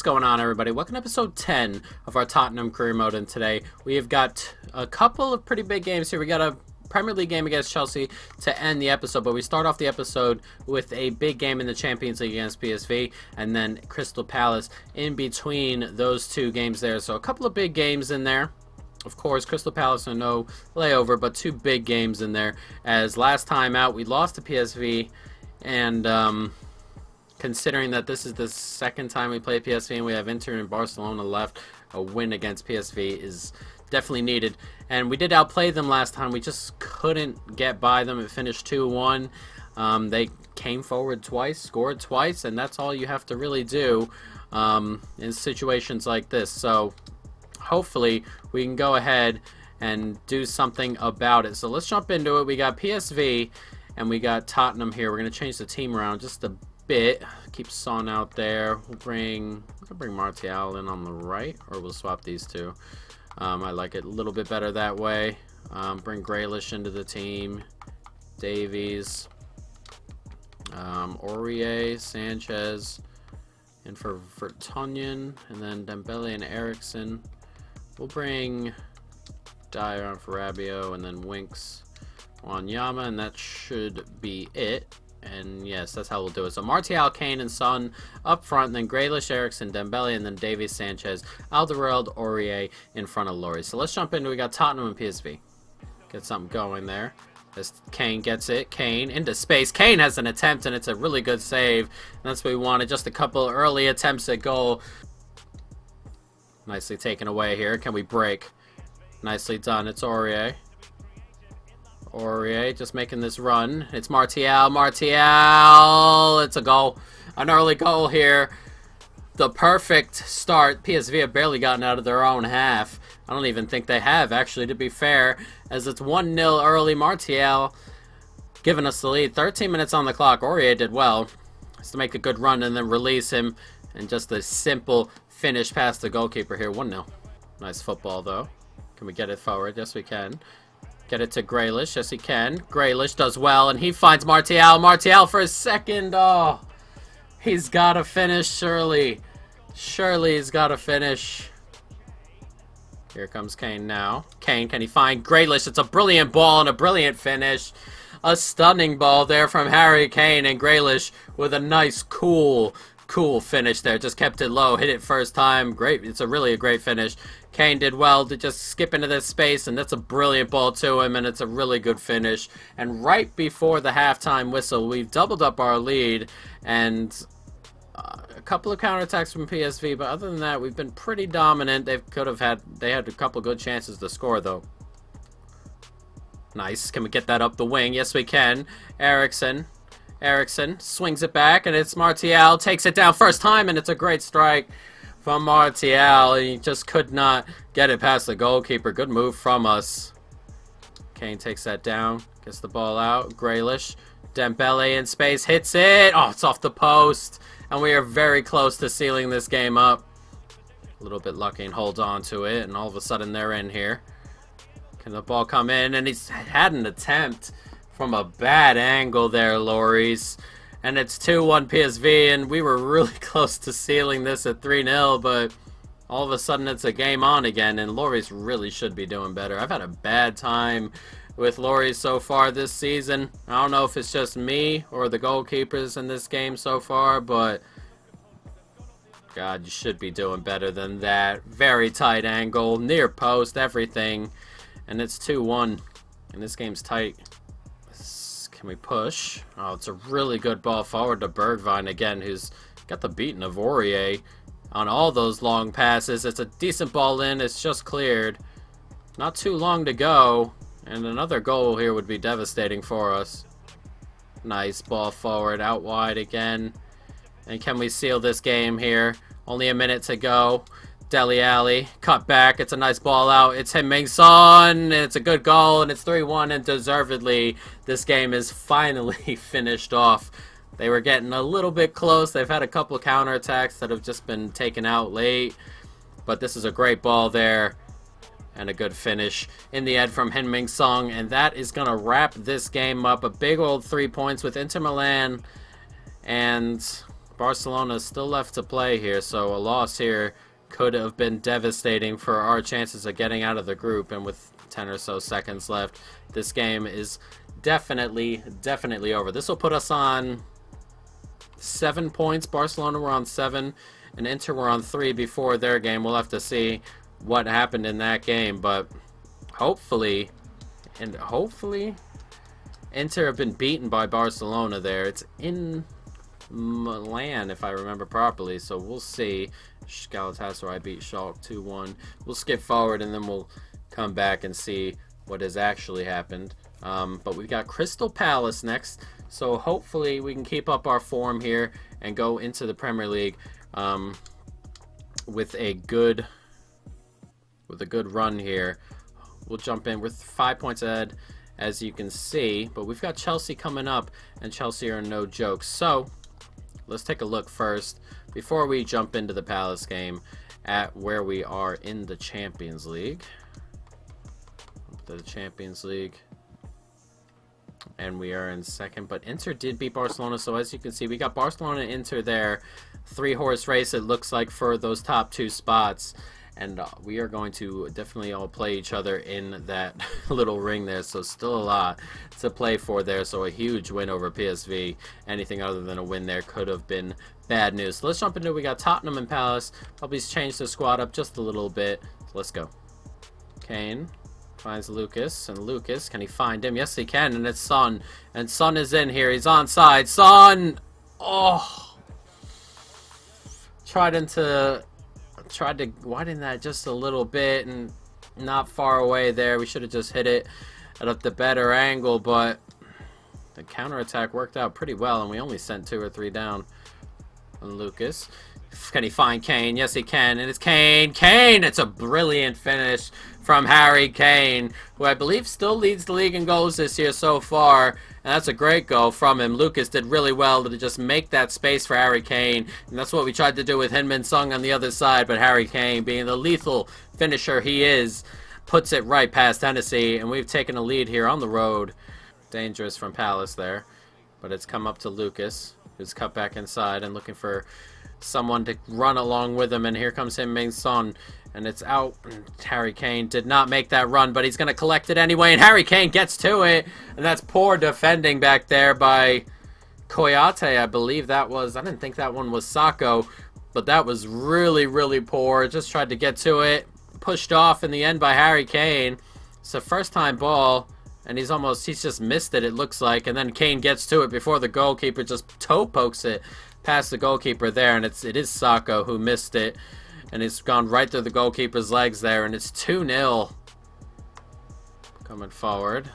going on, everybody? Welcome to episode 10 of our Tottenham career mode, and today we have got a couple of pretty big games here. We got a Premier League game against Chelsea to end the episode, but we start off the episode with a big game in the Champions League against PSV, and then Crystal Palace in between those two games there. So a couple of big games in there. Of course, Crystal Palace are no layover, but two big games in there, as last time out we lost to PSV, and considering that this is the second time we play PSV and we have Inter and Barcelona left, a win against PSV is definitely needed. And we did outplay them last time. We just couldn't get by them. It finished 2-1. They came forward twice, scored twice, and that's all you have to really do in situations like this. So hopefully we can go ahead and do something about it. So let's jump into it. We got PSV and we got Tottenham here. We're going to change the team around just a bit. Keep Son out there. We'll bring Martial in on the right, or we'll swap these two. I like it a little bit better that way. Bring Grealish into the team. Davies. Aurier, Sanchez. And for Vertonghen. And then Dembele and Eriksen. We'll bring Dyer on for Rabiot, and then Winks on Yama, and that should be it. And yes, that's how we'll do it. So Martial, Kane, and Son up front, and then Grealish, Eriksen, Dembele, and then Davies, Sanchez, Alderweireld, Aurier in front of Lloris. So let's jump into. We got Tottenham and PSV. Get something going there. As Kane gets it. Kane into space. Kane has an attempt, and it's a really good save. And that's what we wanted. Just a couple early attempts at goal. Nicely taken away here. Can we break? Nicely done. It's Aurier. Aurier just making this run. It's Martial. Martial! It's a goal. An early goal here. The perfect start. PSV have barely gotten out of their own half. I don't even think they have, actually, to be fair, as it's 1-0 early. Martial giving us the lead. 13 minutes on the clock. Aurier did well. Just to make a good run and then release him. And just a simple finish past the goalkeeper here. 1-0. Nice football, though. Can we get it forward? Yes, we can. Get it to Grealish. Yes, he can. Grealish does well, and he finds Martial. Martial for a second. Oh, he's got to finish, surely. Surely he's got to finish. Here comes Kane now. Kane, can he find Grealish? It's a brilliant ball and a brilliant finish. A stunning ball there from Harry Kane, and Grealish with a nice, cool finish there. Just kept it low, hit it first time. Great. It's really a great finish. Kane did well to just skip into this space, and that's a brilliant ball to him, and it's a really good finish. And right before the halftime whistle, we've doubled up our lead, and a couple of counterattacks from PSV, but other than that, we've been pretty dominant. They had a couple good chances to score, though. Nice. Can we get that up the wing? Yes, we can. Eriksen swings it back, and it's Martial. Takes it down first time, and it's a great strike from Martial. He just could not get it past the goalkeeper. Good move from us. Kane takes that down. Gets the ball out. Grealish. Dembele in space. Hits it. Oh, it's off the post. And we are very close to sealing this game up. A little bit lucky and hold on to it. And all of a sudden they're in here. Can the ball come in? And he's had an attempt from a bad angle there, Lloris. And it's 2-1 PSV, and we were really close to sealing this at 3-0, but all of a sudden it's a game on again, and Lloris really should be doing better. I've had a bad time with Lloris so far this season. I don't know if it's just me or the goalkeepers in this game so far, but God, you should be doing better than that. Very tight angle, near post, everything, and it's 2-1, and this game's tight. Can we push? Oh, it's a really good ball forward to Bergwijn again, who's got the beating of Aurier on all those long passes. It's a decent ball in. It's just cleared. Not too long to go. And another goal here would be devastating for us. Nice ball forward, out wide again. And can we seal this game here? Only a minute to go. Dele Alli, cut back, it's a nice ball out, it's Heung-min Son, it's a good goal, and it's 3-1, and deservedly, this game is finally finished off. They were getting a little bit close. They've had a couple of counterattacks that have just been taken out late, but this is a great ball there, and a good finish in the end from Heung-min Son, and that is going to wrap this game up. A big old 3 points with Inter Milan and Barcelona still left to play here, so a loss here could have been devastating for our chances of getting out of the group. And with 10 or so seconds left, this game is definitely over. This will put us on 7 points. Barcelona were on 7, and Inter were on 3 before their game. We'll have to see what happened in that game, but hopefully Inter have been beaten by Barcelona there. It's in Milan, if I remember properly, so we'll see. Galatasaray beat Schalke 2-1. We'll skip forward and then we'll come back and see what has actually happened. But we've got Crystal Palace next, so hopefully we can keep up our form here and go into the Premier League with a good run here. We'll jump in. We're 5 points ahead, as you can see, but we've got Chelsea coming up, and Chelsea are no joke. So let's take a look first, before we jump into the Palace game, at where we are in the Champions League. The Champions League, and we are in second, but Inter did beat Barcelona, so as you can see, we got Barcelona and Inter there. 3-horse race, it looks like, for those top 2 spots. And we are going to definitely all play each other in that little ring there. So still a lot to play for there. So a huge win over PSV. Anything other than a win there could have been bad news. So let's jump into it. We got Tottenham and Palace. Probably changed the squad up just a little bit. So let's go. Kane finds Lucas. And Lucas, can he find him? Yes, he can. And it's Son. And Son is in here. He's onside. Son! Oh! Tried to widen that just a little bit, and not far away there. We should have just hit it at the better angle, but the counterattack worked out pretty well, and we only sent 2 or 3 down. And Lucas, can he find Kane? Yes, he can, and it's Kane. Kane! It's a brilliant finish from Harry Kane, who I believe still leads the league in goals this year so far. And that's a great goal from him. Lucas did really well to just make that space for Harry Kane. And that's what we tried to do with Heung-min Son on the other side. But Harry Kane, being the lethal finisher he is, puts it right past Hennessy. And we've taken a lead here on the road. Dangerous from Palace there. But it's come up to Lucas, who's cut back inside and looking for someone to run along with him. And here comes Heung-min Son. And it's out. Harry Kane did not make that run, but he's going to collect it anyway. And Harry Kane gets to it. And that's poor defending back there by Koyate, I believe that was. I didn't think that one was Sacco, but that was really, really poor. Just tried to get to it. Pushed off in the end by Harry Kane. It's a first-time ball, and he's just missed it, it looks like. And then Kane gets to it before the goalkeeper just toe pokes it past the goalkeeper there. And it is Sacco who missed it. And it's gone right through the goalkeeper's legs there. And it's 2-0. Coming forward.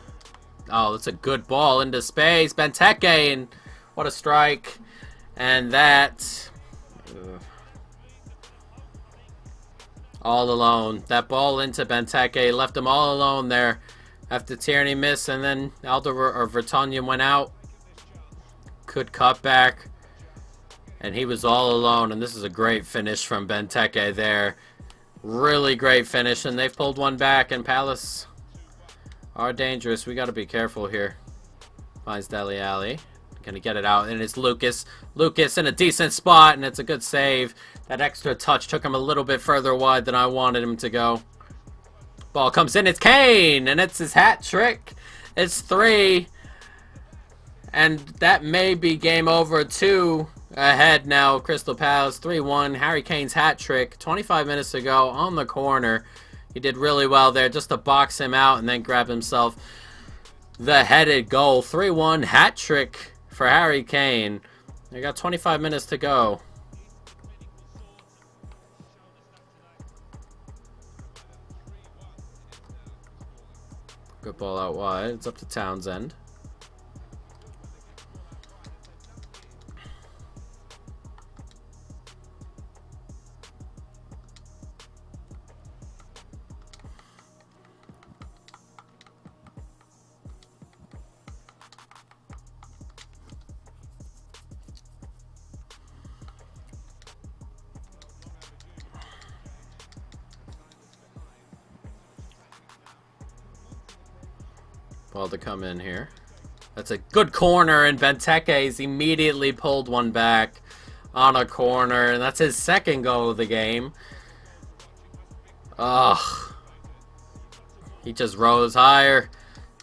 Oh, that's a good ball into space. Benteke, and what a strike. And that... all alone. That ball into Benteke left him all alone there after Tierney missed. And then Vertonghen went out. Good cutback. And he was all alone, and this is a great finish from Benteke there. Really great finish, and they've pulled one back, and Palace are dangerous. We got to be careful here. Finds Dele Alli. Gonna get it out, and it's Lucas. Lucas in a decent spot, and it's a good save. That extra touch took him a little bit further wide than I wanted him to go. Ball comes in, it's Kane, and it's his hat trick. It's 3. And that may be game over. 2 ahead now, Crystal Palace, 3-1. Harry Kane's hat trick 25 minutes ago on the corner. He did really well there just to box him out and then grab himself the headed goal. 3-1 hat trick for Harry Kane. We got 25 minutes to go. Good ball out wide. It's up to Townsend. Ball to come in here. That's a good corner, and Benteke's immediately pulled one back. on a corner, and that's his second goal of the game. Ugh. He just rose higher.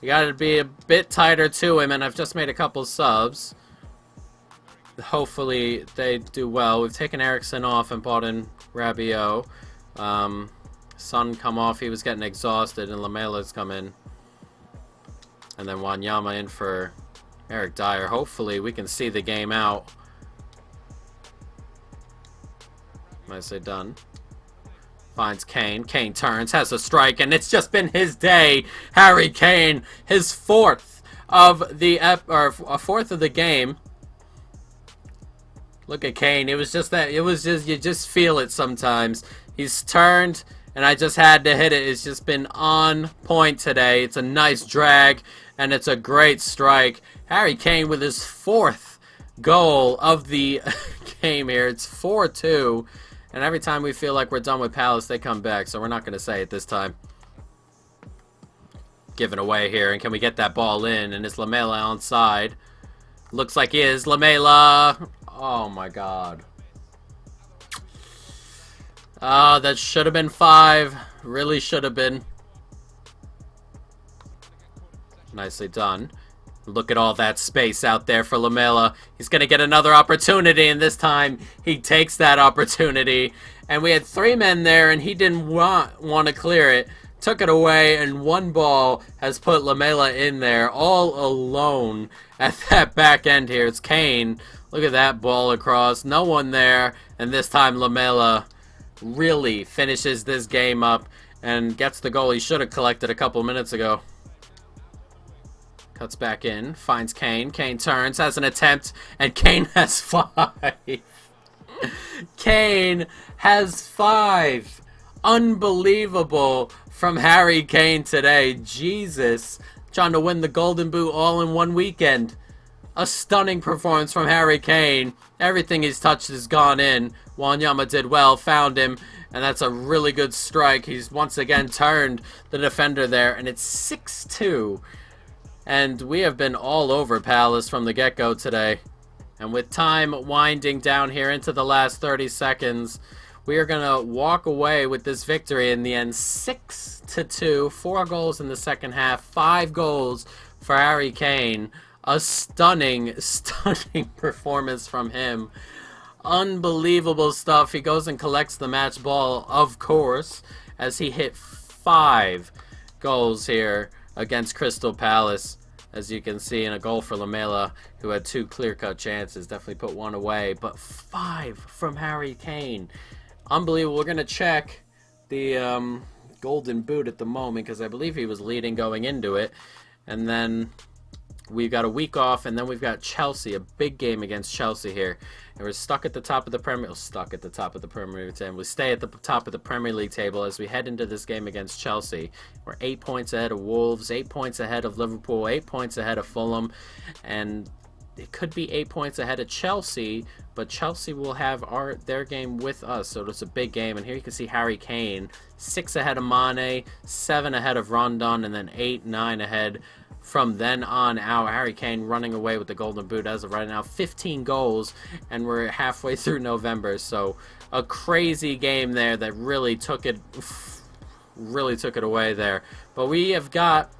You gotta be a bit tighter to him, and I've just made a couple subs. Hopefully they do well. We've taken Eriksson off and brought in Rabiot. Son come off, he was getting exhausted, and Lamela's come in. And then Wanyama in for Eric Dyer. Hopefully we can see the game out. Nicely done. Finds Kane. Kane turns, has a strike, and it's just been his day. Harry Kane, his fourth of the game. Look at Kane. It was just you just feel it sometimes. He's turned, and I just had to hit it. It's just been on point today. It's a nice drag, and it's a great strike. Harry Kane with his fourth goal of the game here. It's 4-2. And every time we feel like we're done with Palace, they come back. So we're not going to say it this time. Given away here. And can we get that ball in? And is Lamela onside? Looks like he is. Lamela. Oh, my God. Oh, that should have been 5. Really should have been. Nicely done. Look at all that space out there for Lamela. He's going to get another opportunity, and this time he takes that opportunity. And we had 3 men there, and he didn't want to clear it. Took it away, and one ball has put Lamela in there all alone at that back end here. It's Kane. Look at that ball across. No one there, and this time Lamela really finishes this game up and gets the goal he should have collected a couple minutes ago. Cuts back in, finds Kane. Kane turns, has an attempt, and Kane has 5. Kane has 5. Unbelievable from Harry Kane today. Jesus. Trying to win the Golden Boot all in one weekend. A stunning performance from Harry Kane. Everything he's touched has gone in. Wanyama did well, found him, and that's a really good strike. He's once again turned the defender there, and it's 6-2. And we have been all over Palace from the get-go today. And with time winding down here into the last 30 seconds, we are going to walk away with this victory in the end. 6-2, 4 goals in the second half, 5 goals for Harry Kane. A stunning, stunning performance from him. Unbelievable stuff. He goes and collects the match ball, of course, as he hit 5 goals here against Crystal Palace. As you can see, in a goal for Lamela, who had 2 clear-cut chances. Definitely put 1 away, but 5 from Harry Kane. Unbelievable. We're going to check the Golden Boot at the moment, because I believe he was leading going into it. And then we've got a week off, and then we've got Chelsea, a big game against Chelsea here. And we're stuck at the top of the Premier League table. We stay at the top of the Premier League table as we head into this game against Chelsea. We're 8 points ahead of Wolves, 8 points ahead of Liverpool, 8 points ahead of Fulham, and it could be 8 points ahead of Chelsea, but Chelsea will have their game with us, so it's a big game. And here you can see Harry Kane, 6 ahead of Mane, 7 ahead of Rondon, and then 8, 9 ahead from then on out. Harry Kane running away with the Golden Boot as of right now. 15 goals, and we're halfway through November, so a crazy game there that really took it away there. But we have got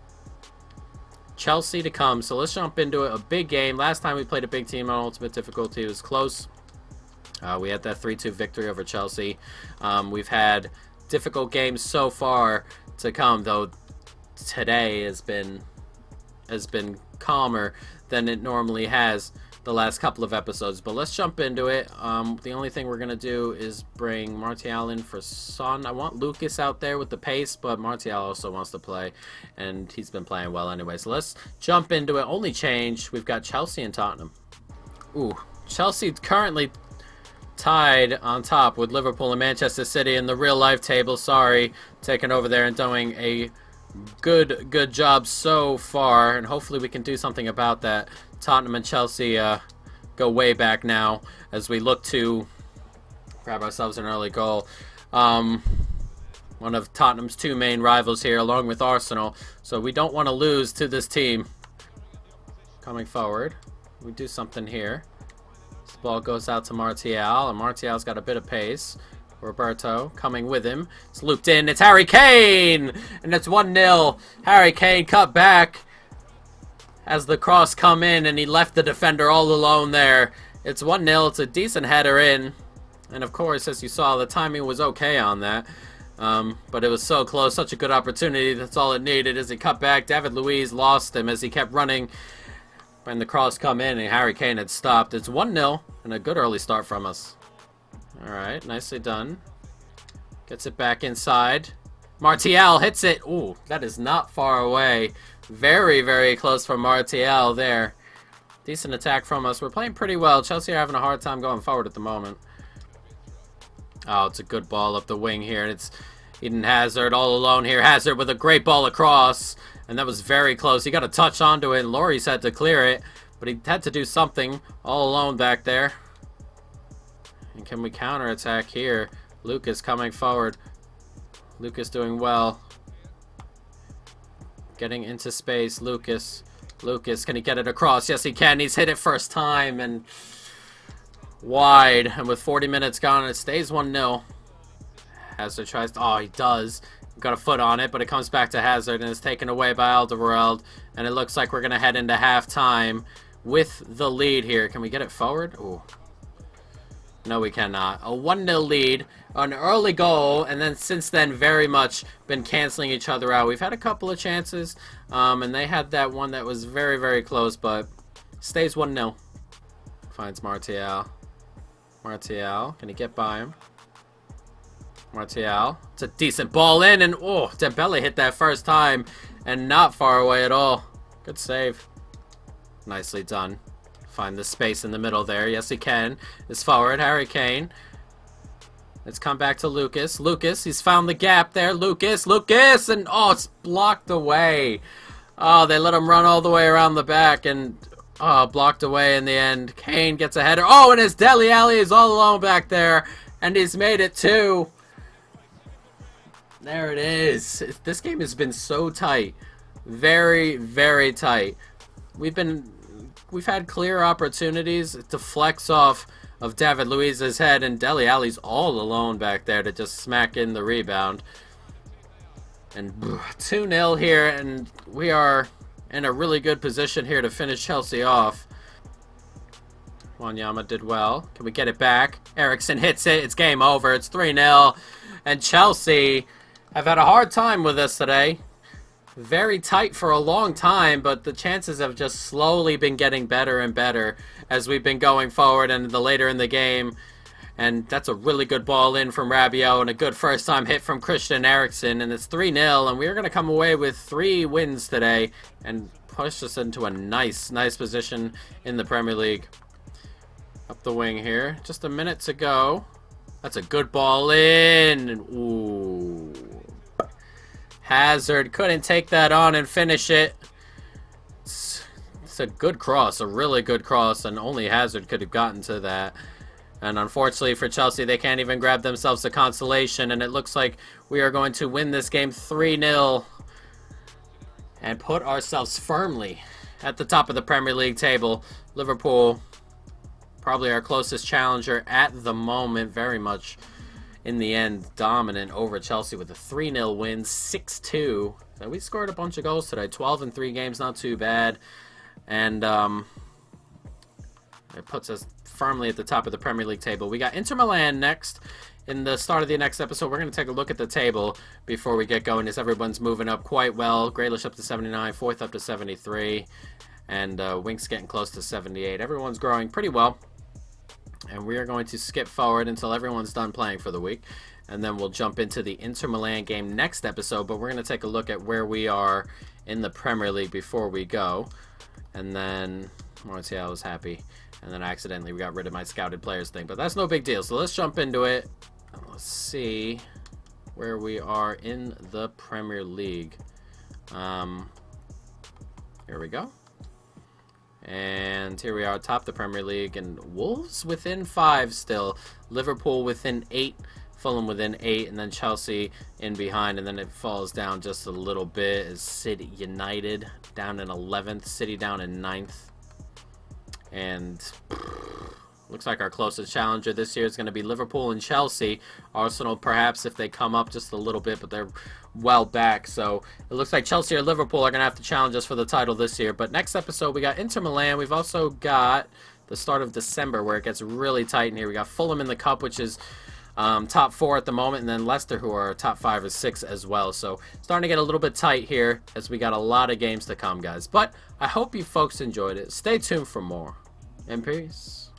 Chelsea to come, so let's jump into it. A big game. Last time we played a big team on Ultimate Difficulty, it was close. We had that 3-2 victory over Chelsea. We've had difficult games so far to come, though today has been calmer than it normally has the last couple of episodes. But let's jump into it. The only thing we're going to do is bring Martial in for Son. I want Lucas out there with the pace, but Martial also wants to play, and he's been playing well anyway. So let's jump into it. Only change, we've got Chelsea and Tottenham. Ooh, Chelsea currently tied on top with Liverpool and Manchester City in the real-life table. Sorry, taking over there and doing a good job so far, and hopefully we can do something about that. Tottenham and Chelsea go way back now as we look to grab ourselves an early goal. One of Tottenham's 2 main rivals here, along with Arsenal, so we don't want to lose to this team. Coming forward, we do something here. The ball goes out to Martial, and Martial's got a bit of pace. Roberto coming with him. It's looped in. It's Harry Kane! And it's 1-0. Harry Kane cut back as the cross come in, and he left the defender all alone there. It's 1-0. It's a decent header in. And of course, as you saw, the timing was okay on that. But it was so close. Such a good opportunity. That's all it needed as he cut back. David Luiz lost him as he kept running. And the cross come in, and Harry Kane had stopped. It's 1-0, and a good early start from us. Alright, nicely done. Gets it back inside. Martial hits it. Ooh, that is not far away. Very, very close from Martial there. Decent attack from us. We're playing pretty well. Chelsea are having a hard time going forward at the moment. Oh, it's a good ball up the wing here. And it's Eden Hazard all alone here. Hazard with a great ball across. And that was very close. He got a touch onto it, and Lloris had to clear it. But he had to do something all alone back there. And can we counterattack here? Lucas coming forward. Lucas doing well. Getting into space. Lucas, can he get it across? Yes, he can. He's hit it first time and wide. And with 40 minutes gone, it stays 1-0. Hazard tries to... Oh, he does. Got a foot on it, but it comes back to Hazard and is taken away by Alderweireld. And it looks like we're going to head into halftime with the lead here. Can we get it forward? Ooh. No, we cannot. A 1-0 lead, an early goal, and then since then very much been canceling each other out. We've had a couple of chances, and they had that one that was very, very close, but stays 1-0. Finds Martial. Martial, can he get by him? Martial. It's a decent ball in, and oh, Dembele hit that first time, and not far away at all. Good save. Nicely done. Find the space in the middle there. Yes, he can. It's forward. Harry Kane. Let's come back to Lucas. Lucas, he's found the gap there. Lucas, and oh, it's blocked away. Oh, they let him run all the way around the back, and oh, blocked away in the end. Kane gets a header. Oh, and his Dele Alli is all alone back there, and he's made it too. There it is. This game has been so tight. Very, very tight. We've had clear opportunities to flex off of David Luiz's head, and Dele Alli's all alone back there to just smack in the rebound. And 2-0 here, and we are in a really good position here to finish Chelsea off. Wanyama did well. Can we get it back? Eriksen hits it. It's game over. It's 3-0. And Chelsea have had a hard time with us today. Very tight for a long time, but the chances have just slowly been getting better and better as we've been going forward and the later in the game. And that's a really good ball in from Rabiot and a good first time hit from Christian Eriksen, and it's 3-0, and we're going to come away with 3 wins today and push us into a nice position in the Premier League. Up the wing here, just a minute to go. That's a good ball in. Ooh. Hazard couldn't take that on and finish it. It's a good cross, a really good cross, and only Hazard could have gotten to that. And unfortunately for Chelsea, they can't even grab themselves a consolation, and it looks like we are going to win this game 3-0 and put ourselves firmly at the top of the Premier League table. Liverpool, probably our closest challenger at the moment, very much in the end dominant over Chelsea with a 3-0 win, 6-2. So we scored a bunch of goals today, 12 in 3 games, not too bad. And it puts us firmly at the top of the Premier League table. We got Inter Milan next. In the start of the next episode, we're going to take a look at the table before we get going, as everyone's moving up quite well. Grealish up to 79, Fourth up to 73, and Winks getting close to 78. Everyone's growing pretty well. And we are going to skip forward until everyone's done playing for the week. And then we'll jump into the Inter Milan game next episode. But we're going to take a look at where we are in the Premier League before we go. And then Martial was happy. And then accidentally we got rid of my scouted players thing. But that's no big deal. So let's jump into it. Let's see where we are in the Premier League. Here we go. And here we are atop the Premier League, and Wolves within 5 still, Liverpool within 8, Fulham within 8, and then Chelsea in behind, and then it falls down just a little bit as City United down in 11th, City down in 9th, and Looks like our closest challenger this year is going to be Liverpool and Chelsea. Arsenal, perhaps, if they come up just a little bit, but they're well back. So it looks like Chelsea or Liverpool are going to have to challenge us for the title this year. But next episode, we got Inter Milan. We've also got the start of December where it gets really tight in here. We got Fulham in the Cup, which is top 4 at the moment, and then Leicester, who are top 5 or 6 as well. So starting to get a little bit tight here as we got a lot of games to come, guys. But I hope you folks enjoyed it. Stay tuned for more. And peace.